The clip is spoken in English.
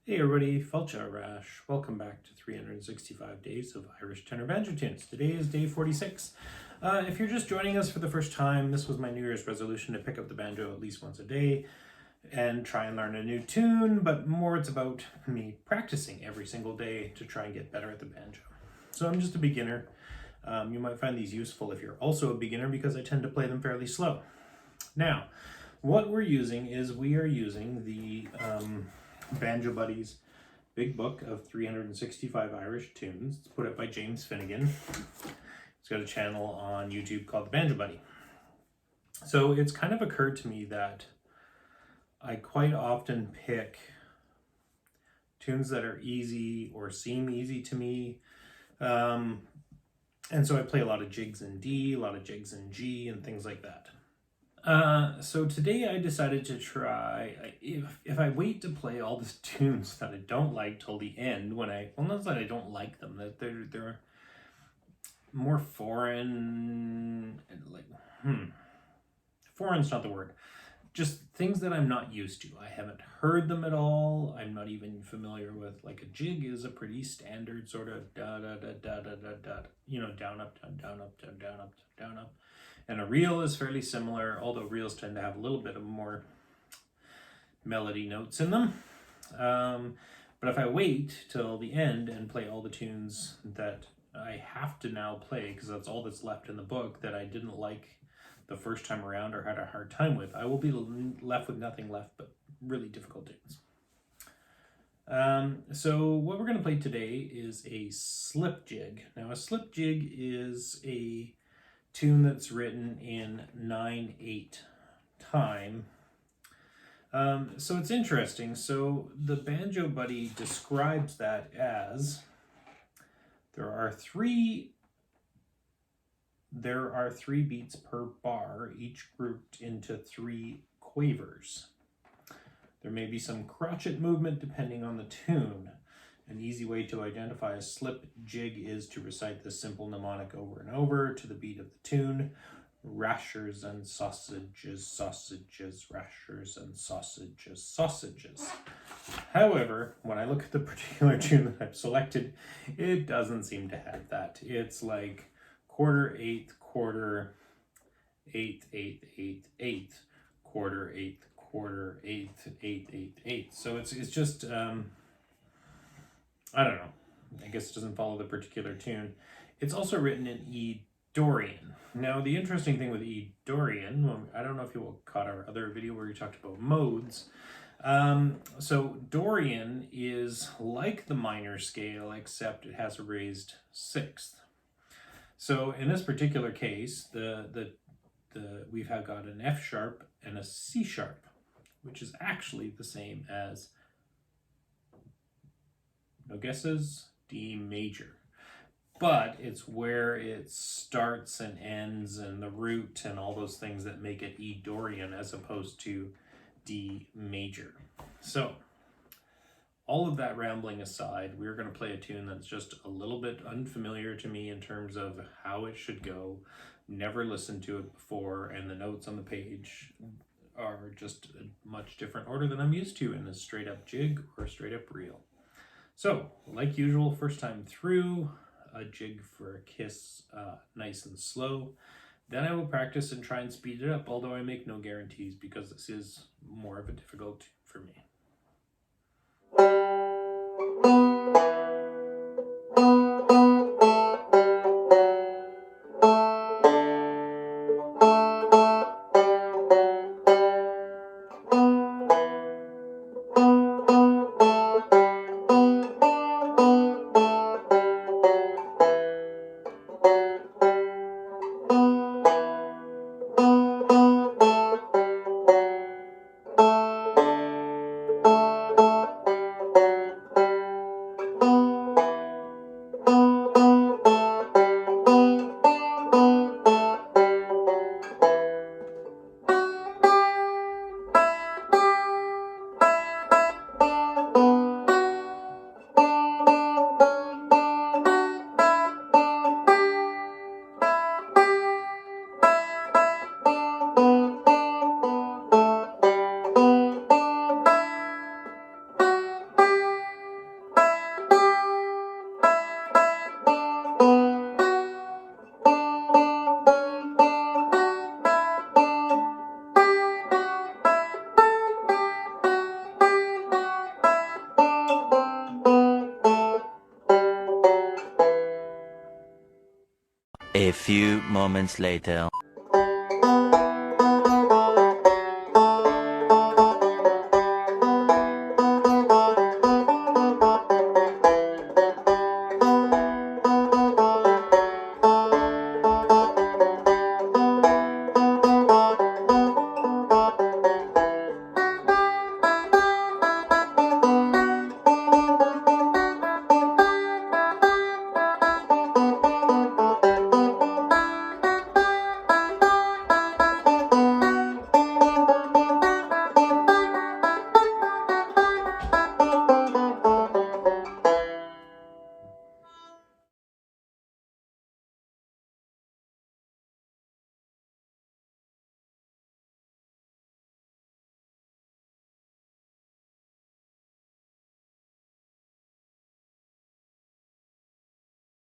Hey everybody, Felcha Rash. Welcome back to 365 Days of Irish Tenor Banjo Tunes. Today is day 46. If you're just joining us for the first time, this was my New Year's resolution to pick up the banjo at least once a day and try and learn a new tune, but more it's about me practicing every single day to try and get better at the banjo. So I'm just a beginner. You might find these useful if you're also a beginner because I tend to play them fairly slow. Now, what we're using is we are using the Banjo Buddies Big Book of 365 Irish Tunes. It's put out by James Finnegan. He's got a channel on YouTube called the Banjo Buddy. So it's kind of occurred to me that I quite often pick tunes that are easy or seem easy to me. And so I play a lot of jigs in D, a lot of jigs in G, and things like that. So today I decided to try, if I wait to play all the tunes that I don't like till the end, well, not that I don't like them, that they're more foreign, foreign's not the word, just things that I'm not used to. I haven't heard them at all. I'm not even familiar with, like a jig is a pretty standard sort of da da da da da da da, down up, down, down up, down, down up, down up. And a reel is fairly similar, although reels tend to have a little bit of more melody notes in them. But if I wait till the end and play all the tunes that I have to now play, because that's all that's left in the book that I didn't like the first time around or had a hard time with, I will be left with nothing left but really difficult tunes. So what we're going to play today is a slip jig. Now a slip jig is a tune that's written in 9/8 time. So it's interesting. So the Banjo Buddy describes that as there are three beats per bar, each grouped into 3 quavers. There may be some crotchet movement depending on the tune. An easy way to identify a slip jig is to recite the simple mnemonic over and over to the beat of the tune. Rashers and sausages, sausages, rashers and sausages, sausages. However, when I look at the particular tune that I've selected, it doesn't seem to have that. It's like quarter, eighth, quarter, eighth, eighth, eighth, eighth, quarter, eighth, quarter, eighth, eighth, eighth, eighth. So it's just I don't know. I guess it doesn't follow the particular tune. It's also written in E Dorian. Now, the interesting thing with E Dorian, I don't know if you caught our other video where we talked about modes. So Dorian is like the minor scale, except it has a raised sixth. So in this particular case, we've got an F sharp and a C sharp, which is actually the same as, no guesses, D major. But it's where it starts and ends and the root and all those things that make it E Dorian as opposed to D major. So all of that rambling aside, we're going to play a tune that's just a little bit unfamiliar to me in terms of how it should go. Never listened to it before, and the notes on the page are just a much different order than I'm used to in a straight up jig or a straight up reel. So, like usual, first time through, a jig for a kiss, nice and slow. Then I will practice and try and speed it up, although I make no guarantees because this is more of a difficult tune for me. few moments later.